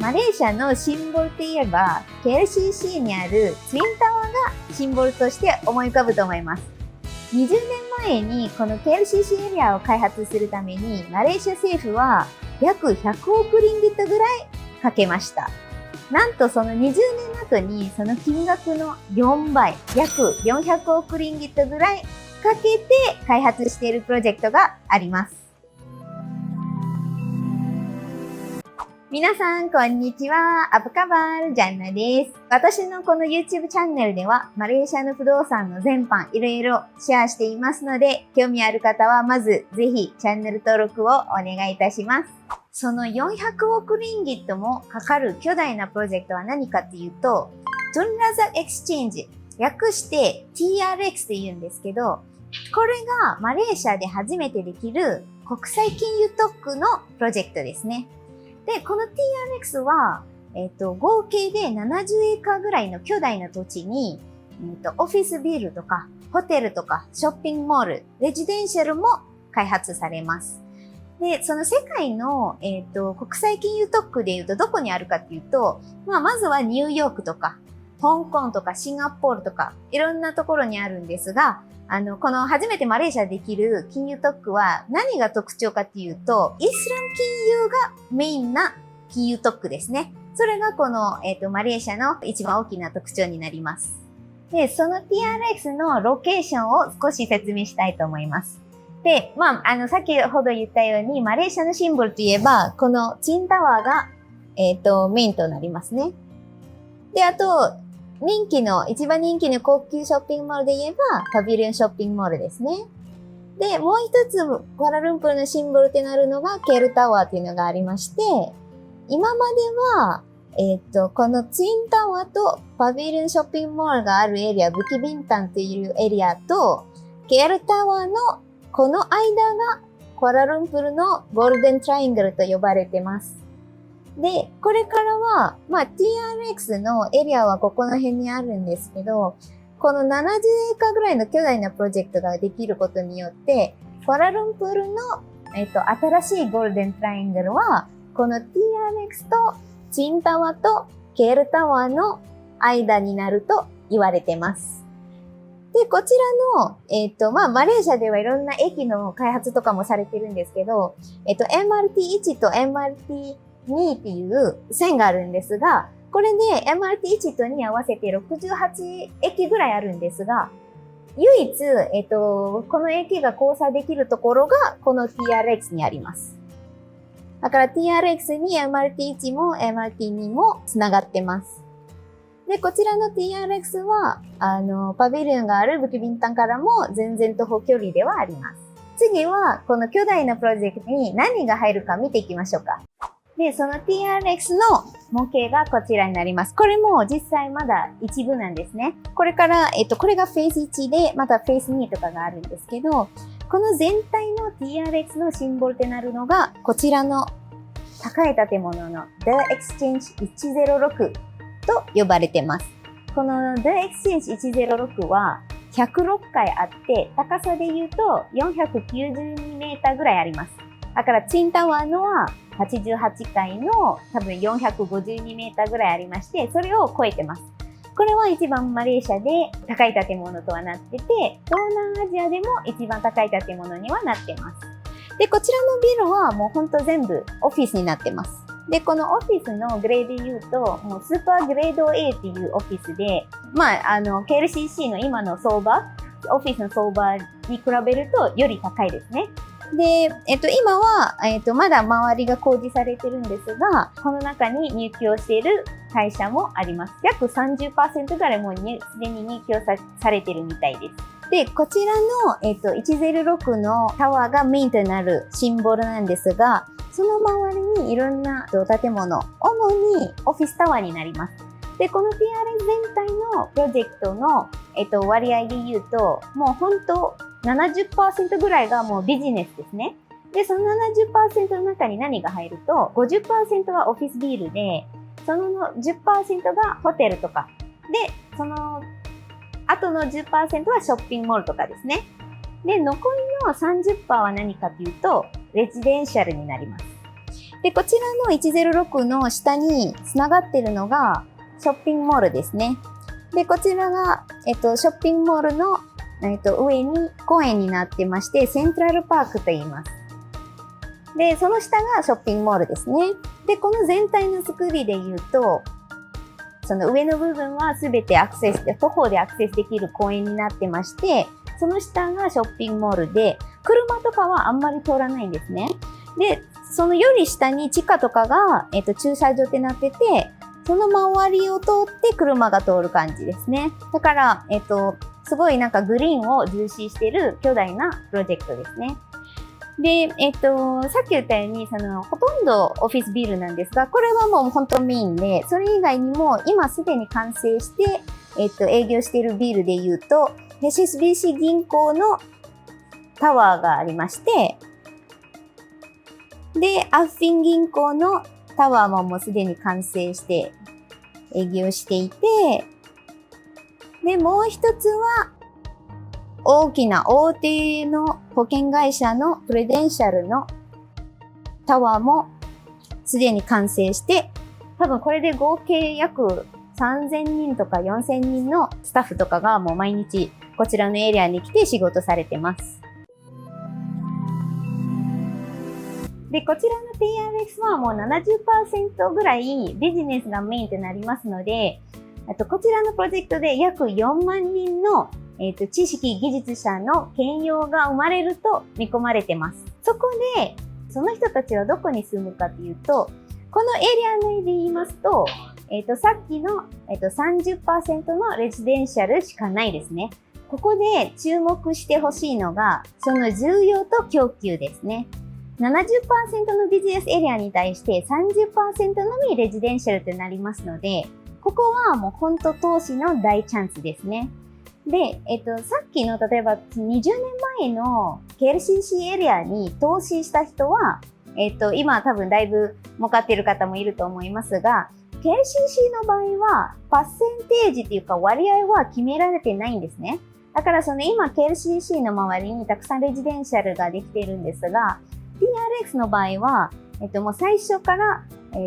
マレーシアのシンボルといえば、KLCC にあるツインタワーがシンボルとして思い浮かぶと思います。20年前にこの KLCC エリアを開発するために、マレーシア政府は約100億リンギットぐらいかけました。なんとその20年後にその金額の4倍、約400億リンギットぐらいかけて開発しているプロジェクトがあります。皆さん、こんにちは。アブカバールジャンナです。私のこの YouTube チャンネルでは、マレーシアの不動産の全般、いろいろシェアしていますので、興味ある方はまずぜひチャンネル登録をお願いいたします。その400億リンギットもかかる巨大なプロジェクトは何かっていうと、トゥンラザエクスチェンジ、略して TRX と言うんですけど、これがマレーシアで初めてできる国際金融特区のプロジェクトですね。で、この TRX は、合計で70エーカーぐらいの巨大な土地に、オフィスビルとか、ホテルとか、ショッピングモール、レジデンシャルも開発されます。で、その世界の、国際金融特区でいうとどこにあるかっていうと、まずはニューヨークとか、香港とかシンガポールとか、いろんなところにあるんですが、この初めてマレーシアできる金融特区は何が特徴かっていうと、イスラム金融がメインな金融特区ですね。それがこの、マレーシアの一番大きな特徴になります。で、その TRX のロケーションを少し説明したいと思います。で、先ほど言ったように、マレーシアのシンボルといえば、このツインタワーが、メインとなりますね。で、あと、一番人気の高級ショッピングモールで言えば、パビリオンショッピングモールですね。で、もう一つ、クアラルンプールのシンボルってなるのが、ケールタワーっていうのがありまして、今までは、このツインタワーとパビリオンショッピングモールがあるエリア、ブキビンタンというエリアと、ケールタワーのこの間が、クアラルンプールのゴールデントライアングルと呼ばれてます。で、これからは、TRX のエリアはここの辺にあるんですけど、この70エーカーぐらいの巨大なプロジェクトができることによって、クアラルンプールの、新しいゴールデントライアングルは、この TRX とツインタワーとケールタワーの間になると言われてます。で、こちらの、マレーシアではいろんな駅の開発とかもされてるんですけど、MRT1 と MRT2 っていう線があるんですが、これで MRT1 と2合わせて68駅ぐらいあるんですが、唯一、この駅が交差できるところがこの TRX にあります。だから TRX に MRT1 も MRT2 もつながってます。で、こちらの TRX は、パビリオンがあるブキビンタンからも全然徒歩距離ではあります。次は、この巨大なプロジェクトに何が入るか見ていきましょうか。で、その TRX の模型がこちらになります。これも実際まだ一部なんですね。これから、これがフェーズ1で、またフェーズ2とかがあるんですけど、この全体の TRX のシンボルとなるのが、こちらの高い建物の The Exchange 106と呼ばれてます。この The Exchange 106は106階あって、高さで言うと492メーターぐらいあります。だからツインタワーのは88階の多分452メーターぐらいありまして、それを超えてます。これは一番マレーシアで高い建物とはなってて、東南アジアでも一番高い建物にはなってます。で、こちらのビルはもうほんと全部オフィスになってます。で、このオフィスのグレードで言うと、もうスーパーグレード A っていうオフィスで、KLCC の今の相場、オフィスの相場に比べるとより高いですね。で、今は、まだ周りが工事されてるんですが、この中に入居をしている会社もあります。約 30% ぐらいもうすでに入居されてるみたいです。で、こちらの、106のタワーがメインとなるシンボルなんですが、その周りにいろんな建物、主にオフィスタワーになります。で、この TRX 全体のプロジェクトの、割合で言うと、もう本当 70% ぐらいがもうビジネスですね。で、その 70% の中に何が入ると、50% はオフィスビルで、その 10% がホテルとか。で、その後の 10% はショッピングモールとかですね。で、残りの 30% は何かというと、レジデンシャルになります。で、こちらの106の下に繋がっているのがショッピングモールですね。で、こちらが、ショッピングモールの、上に公園になってまして、セントラルパークと言います。で、その下がショッピングモールですね。で、この全体の作りで言うと、その上の部分はすべて徒歩でアクセスできる公園になってまして、その下がショッピングモールで、車とかはあんまり通らないんですね。で、そのより下に地下とかが、駐車場ってなってて、その周りを通って車が通る感じですね。だから、すごいなんかグリーンを重視している巨大なプロジェクトですね。で、さっき言ったように、ほとんどオフィスビルなんですが、これはもう本当メインで、それ以外にも今すでに完成して、営業しているビルで言うと、HSBC 銀行のタワーがありまして、で、アッフィン銀行のタワーももうすでに完成して営業していて、で、もう一つは、大きな大手の保険会社のプレデンシャルのタワーもすでに完成して、多分これで合計約3000人とか4000人のスタッフとかがもう毎日こちらのエリアに来て仕事されてます。で、こちらの TRX はもう 70% ぐらいビジネスがメインとなりますので、あとこちらのプロジェクトで約4万人の知識技術者の兼用が生まれると見込まれてます。そこで、その人たちはどこに住むかというと、このエリア内で言いますと、さっきの、30% のレジデンシャルしかないですね。ここで注目してほしいのが、その需要と供給ですね。70% のビジネスエリアに対して 30% のみレジデンシャルとなりますので、ここはもう本当投資の大チャンスですね。で、さっきの例えば20年前の KLCC エリアに投資した人は、今多分だいぶ儲かっている方もいると思いますが、KLCC の場合はパーセンテージというか割合は決められてないんですね。だから今 KLCC の周りにたくさんレジデンシャルができているんですが、TRX の場合は、もう最初から、もう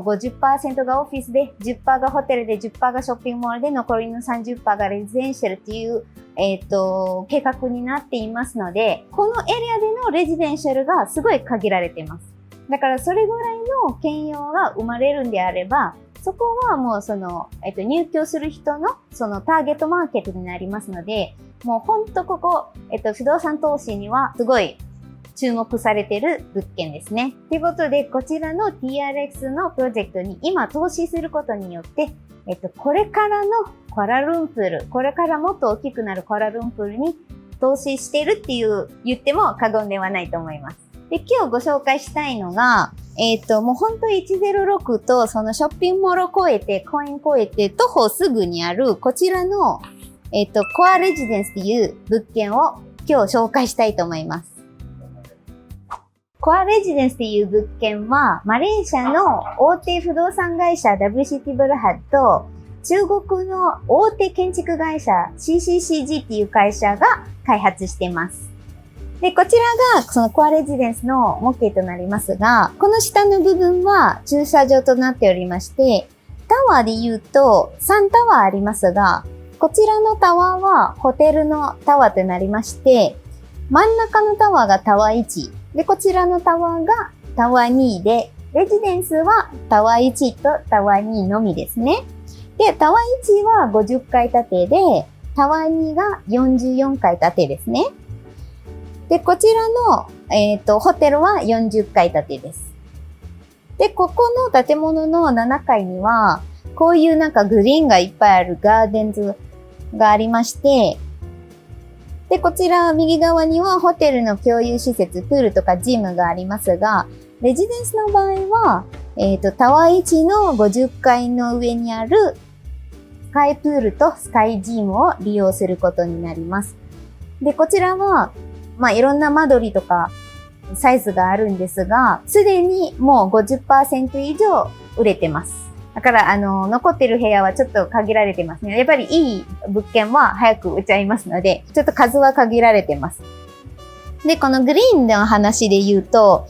50% がオフィスで、10% がホテルで、10% がショッピングモールで、残りの 30% がレジデンシャルっていう、計画になっていますので、このエリアでのレジデンシャルがすごい限られています。だからそれぐらいの兼用が生まれるんであれば、そこはもう入居する人のターゲットマーケットになりますので、もうほんとここ、不動産投資にはすごい注目されている物件ですね。ということで、こちらの TRX のプロジェクトに今投資することによって、これからのコアラルンプール、これからもっと大きくなるコアラルンプールに投資しているって言っても過言ではないと思います。で、今日ご紹介したいのが、もう本当106とそのショッピングモールを越えて、公園を越えて、徒歩すぐにあるこちらの、コアレジデンスっていう物件を今日紹介したいと思います。コアレジデンスっていう物件は、マレーシアの大手不動産会社 WCT ブルハッと、中国の大手建築会社 CCCG っていう会社が開発しています。で、こちらがそのコアレジデンスの模型となりますが、この下の部分は駐車場となっておりまして、タワーで言うと3タワーありますが、こちらのタワーはホテルのタワーとなりまして、真ん中のタワーがタワー1、で、こちらのタワーがタワー2で、レジデンスはタワー1とタワー2のみですね。で、タワー1は50階建てで、タワー2が44階建てですね。で、こちらの、ホテルは40階建てです。で、ここの建物の7階には、こういうなんかグリーンがいっぱいあるガーデンズがありまして、で、こちら右側にはホテルの共有施設、プールとかジムがありますが、レジデンスの場合は、タワー1の50階の上にあるスカイプールとスカイジムを利用することになります。で、こちらは、いろんな間取りとかサイズがあるんですが、すでにもう 50% 以上売れてます。だから、残ってる部屋はちょっと限られてますね。やっぱりいい物件は早く売っちゃいますので、ちょっと数は限られてます。で、このグリーンの話で言うと、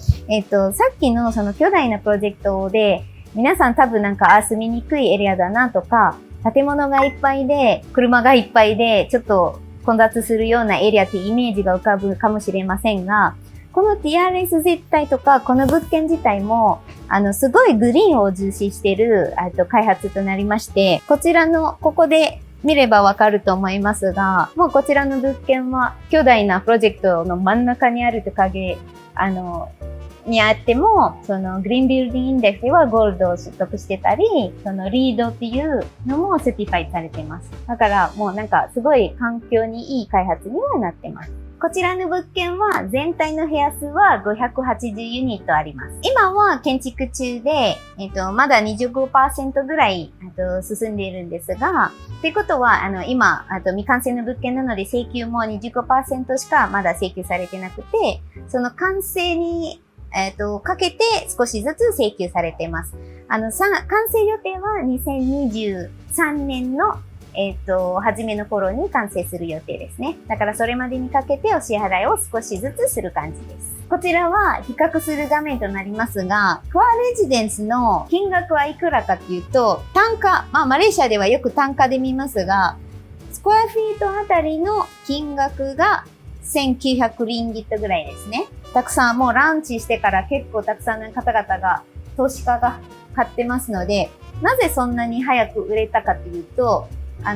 さっきのその巨大なプロジェクトで、皆さん多分なんか住みにくいエリアだなとか、建物がいっぱいで、車がいっぱいで、ちょっと混雑するようなエリアっていうイメージが浮かぶかもしれませんが、この TRS 絶対とか、この物件自体も、すごいグリーンを重視している、開発となりまして、こちらの、ここで見ればわかると思いますが、もうこちらの物件は巨大なプロジェクトの真ん中にあると影、にあっても、そのグリーンビルディングインデックスではゴールドを取得してたり、そのリードっていうのもセティファイされています。だからもうなんかすごい環境にいい開発にはなってます。こちらの物件は全体の部屋数は580ユニットあります。今は建築中で、まだ 25% ぐらい進んでいるんですが、ってことは、今、未完成の物件なので請求も 25% しかまだ請求されてなくて、その完成にかけて少しずつ請求されています。完成予定は2023年の初めの頃に完成する予定ですね。だからそれまでにかけてお支払いを少しずつする感じです。こちらは比較する画面となりますが、クアレジデンスの金額はいくらかというと、単価、マレーシアではよく単価で見ますが、スクエアフィートあたりの金額が1900リンギットぐらいですね。たくさんもうランチしてから結構たくさんの方々が、投資家が買ってますので、なぜそんなに早く売れたかというと、さ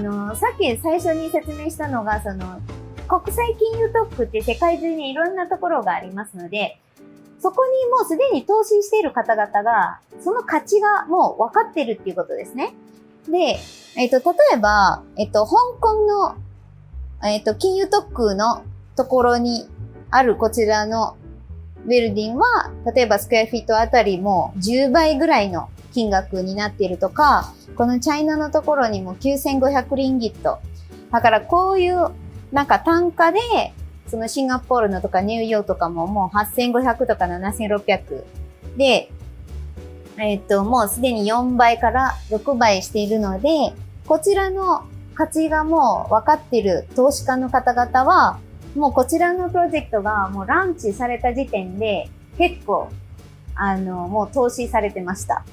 っき最初に説明したのが、その、国際金融特区って世界中にいろんなところがありますので、そこにもうすでに投資している方々が、その価値がもう分かってるっていうことですね。で、例えば、香港の、金融特区のところにあるこちらのビルディングは、例えばスクエアフィートあたりも10倍ぐらいの金額になっているとか、このチャイナのところにも9500リンギット。だからこういうなんか単価で、そのシンガポールのとかニューヨークとかももう8500とか7600で、もうすでに4倍から6倍しているので、こちらの価値がもう分かっている投資家の方々は、もうこちらのプロジェクトがもうランチされた時点で結構、もう投資されてました。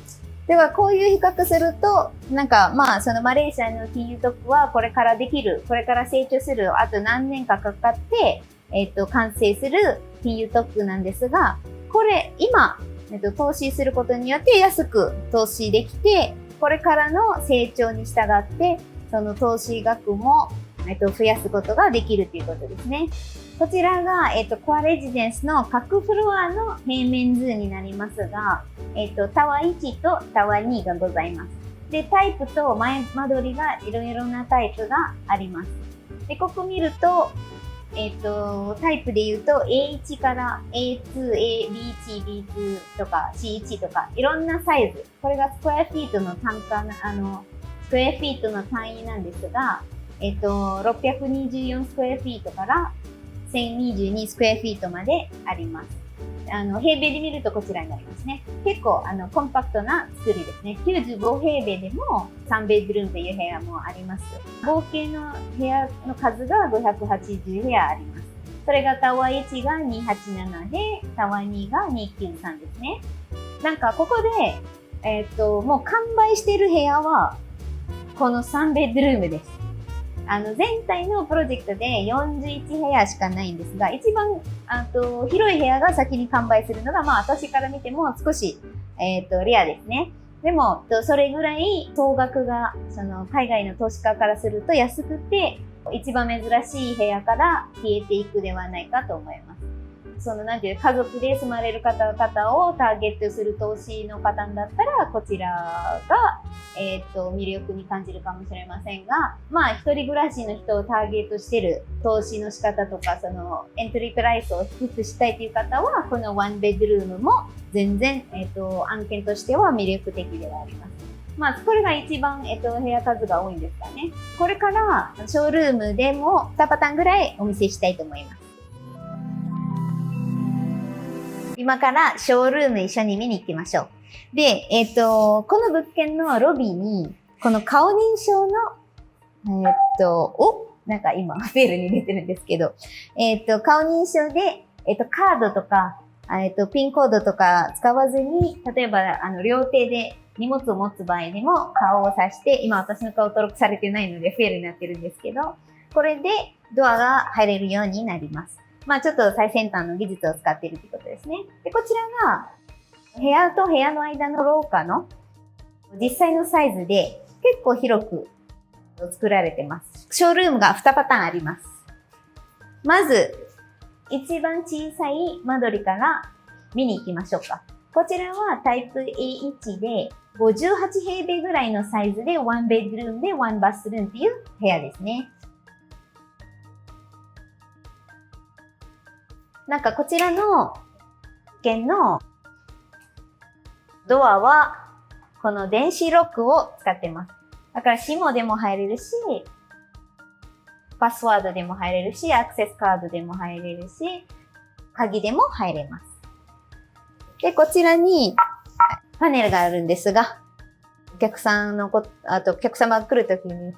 では、こういう比較すると、なんか、そのマレーシアの金融特区はこれからできる、これから成長する、あと何年かかかって、完成する金融特区なんですが、これ、今、投資することによって安く投資できて、これからの成長に従って、その投資額も、増やすことができるということですね。こちらが、コアレジデンスの各フロアの平面図になりますが、タワー1とタワー2がございます。で、タイプと前間取りがいろいろなタイプがあります。で、ここ見ると、タイプで言うと A1 から A2、B1、B2 とか C1 とかいろんなサイズ。これがスクエアフィートの単価スクエアフィートの単位なんですが、624スクエアフィートから1022スクエアフィートまであります。平米で見るとこちらになりますね。結構、コンパクトな作りですね。95平米でも3ベッドルームという部屋もあります。合計の部屋の数が580部屋あります。それがタワー1が287で、タワー2が293ですね。なんか、ここで、もう完売している部屋は、この3ベッドルームです。全体のプロジェクトで41部屋しかないんですが、一番、広い部屋が先に完売するのが、私から見ても少し、レアですね。でも、それぐらい総額が、海外の投資家からすると安くて、一番珍しい部屋から消えていくではないかと思います。なんていう家族で住まれる方々をターゲットする投資のパターンだったら、こちらが、魅力に感じるかもしれませんが、一人暮らしの人をターゲットしている投資の仕方とか、エントリープライスを低くしたいという方は、このワンベッドルームも全然、案件としては魅力的ではあります。これが一番、部屋数が多いんですかね。これから、ショールームでも2パターンぐらいお見せしたいと思います。今からショールーム一緒に見に行きましょう。で、この物件のロビーに、この顔認証の、なんか今、フェールに出てるんですけど、顔認証で、カードとか、ピンコードとか使わずに、例えば、両手で荷物を持つ場合でも顔を指して、今私の顔登録されてないのでフェルになってるんですけど、これでドアが入れるようになります。まあちょっと最先端の技術を使っているということですね。で、こちらが部屋と部屋の間の廊下の実際のサイズで結構広く作られてます。ショールームが2パターンあります。まず、一番小さい間取りから見に行きましょうか。こちらはタイプ A1 で58平米ぐらいのサイズで1ベッドルームで1バスルームっていう部屋ですね。なんかこちらの件のドアはこの電子ロックを使ってます。だから指紋でも入れるし、パスワードでも入れるし、アクセスカードでも入れるし、鍵でも入れます。で、こちらにパネルがあるんですが、お客様が来るときに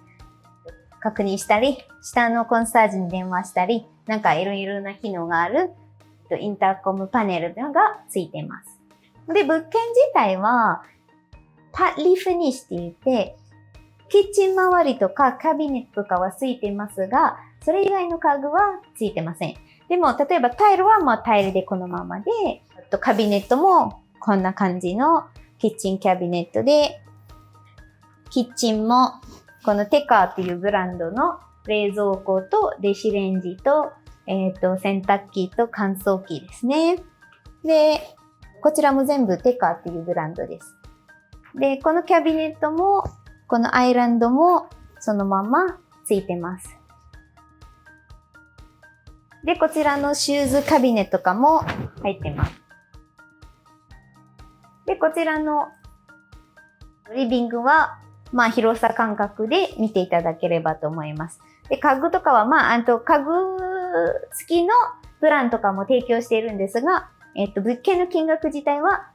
確認したり、下のコンサージに電話したり、なんかいろいろな機能があるインターコムパネルがついています。で、物件自体はパリフィニッシュって言って、キッチン周りとかカビネットとかはついてますが、それ以外の家具はついてません。でも、例えばタイルはもうタイルでこのままで、カビネットもこんな感じのキッチンキャビネットで、キッチンもこのテカーっていうブランドの冷蔵庫と電子レンジと、洗濯機と乾燥機ですね。で、こちらも全部テカーっていうブランドです。で、このキャビネットも、このアイランドもそのままついてます。で、こちらのシューズカビネットとかも入ってます。で、こちらのリビングは、まあ広さ感覚で見ていただければと思います。で、家具とかは、まあ、家具付きのプランとかも提供しているんですが、物件の金額自体は、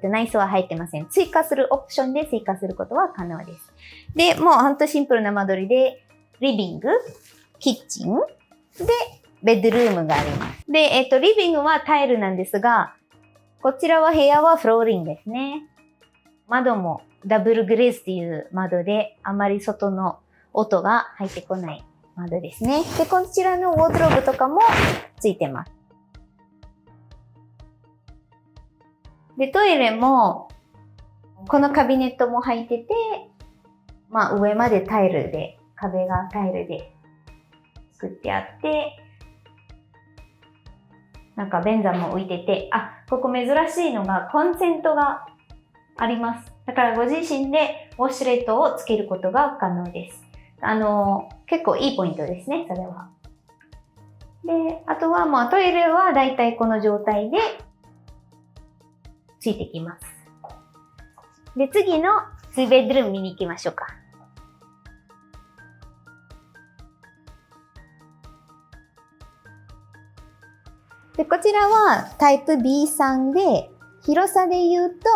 内装は入ってません。追加するオプションで追加することは可能です。で、もうほんとシンプルな間取りで、リビング、キッチン、で、ベッドルームがあります。で、リビングはタイルなんですが、こちらは部屋はフローリングですね。窓もダブルグレースっていう窓で、あまり外の音が入ってこない窓ですね。で、こちらのウォードローブとかもついてます。で、トイレも、このカビネットも入ってて、まあ上までタイルで、壁がタイルで作ってあって、なんか便座も浮いてて、あ、ここ珍しいのがコンセントがあります。だからご自身でウォシュレットをつけることが可能です。結構いいポイントですね、それは。で、あとはもうトイレはだいたいこの状態でついてきます。で、次の2ベッドルーム見に行きましょうか。で、こちらはタイプ B3 で、広さで言うと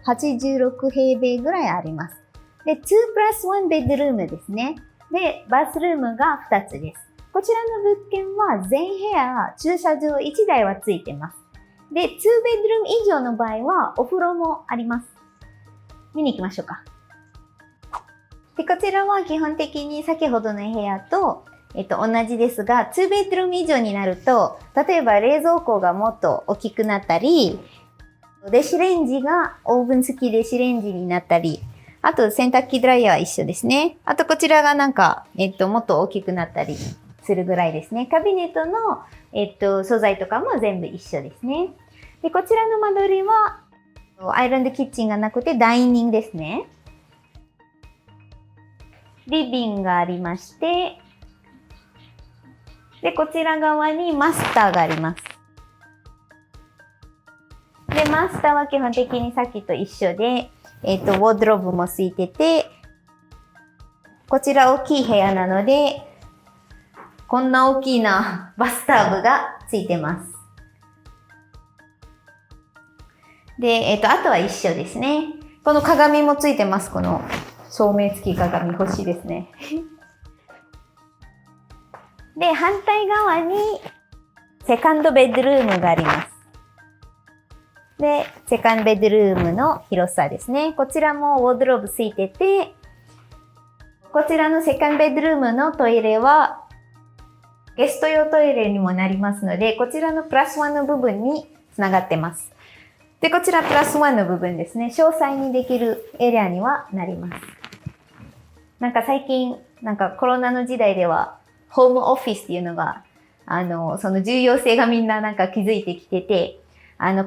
86平米ぐらいあります。で、2+1 ベッドルームですね。で、バスルームが2つです。こちらの物件は全部屋駐車場1台はついてます。で、2ベッドルーム以上の場合はお風呂もあります。見に行きましょうか。で、こちらは基本的に先ほどの部屋と、同じですが、2ベッドルーム以上になると、例えば冷蔵庫がもっと大きくなったり、電子レンジがオーブン付き電子レンジになったり、あと洗濯機ドライヤーは一緒ですね。あとこちらがなんか、もっと大きくなったりするぐらいですね。カビネットの、素材とかも全部一緒ですね。で、こちらの間取りは、アイランドキッチンがなくてダイニングですね。リビングがありまして、で、こちら側にマスターがあります。で、マスターは基本的にさっきと一緒で、ウォードローブもついてて、こちら大きい部屋なので、こんな大きなバスターブがついてます。で、あとは一緒ですね。この鏡もついてます。この照明付き鏡欲しいですね。で、反対側にセカンドベッドルームがあります。で、セカンドベッドルームの広さですね。こちらもウォードローブついてて、こちらのセカンドベッドルームのトイレはゲスト用トイレにもなりますので、こちらのプラス1の部分につながってます。で、こちらプラス1の部分ですね。詳細にできるエリアにはなります。なんか最近、なんかコロナの時代では、ホームオフィスっていうのが、その重要性がみんななんか気づいてきてて、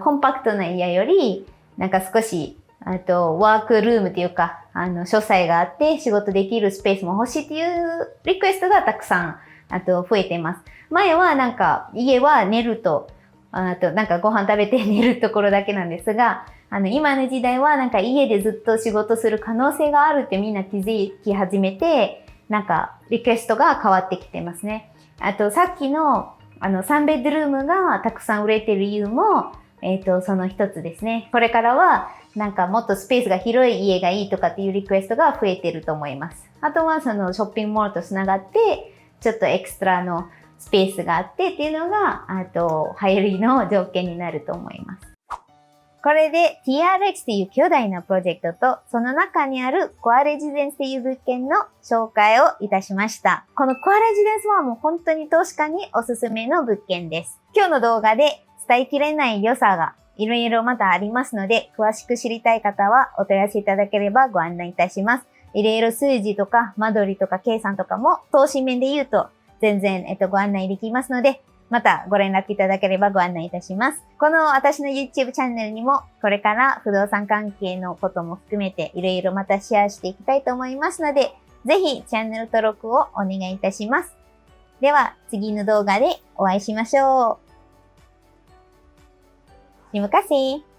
コンパクトな家より、なんか少し、ワークルームっていうか、書斎があって仕事できるスペースも欲しいっていうリクエストがたくさん、増えています。前はなんか、家は寝ると、なんかご飯食べて寝るところだけなんですが、今の時代はなんか家でずっと仕事する可能性があるってみんな気づき始めて、なんかリクエストが変わってきてますね。あとさっきの3ベッドルームがたくさん売れてる理由も、その一つですね。これからはなんかもっとスペースが広い家がいいとかっていうリクエストが増えてると思います。あとはそのショッピングモールとつながって、ちょっとエクストラのスペースがあってっていうのが、流行りの条件になると思います。これで TRX という巨大なプロジェクトと、その中にあるコアレジデンスという物件の紹介をいたしました。このコアレジデンスはもう本当に投資家におすすめの物件です。今日の動画で伝えきれない良さがいろいろまたありますので、詳しく知りたい方はお問い合わせいただければご案内いたします。いろいろ数字とか間取りとか計算とかも投資面で言うと全然、ご案内できますので、またご連絡いただければご案内いたします。この私の YouTube チャンネルにもこれから不動産関係のことも含めていろいろまたシェアしていきたいと思いますので、ぜひチャンネル登録をお願いいたします。では次の動画でお会いしましょう。Terima kasih.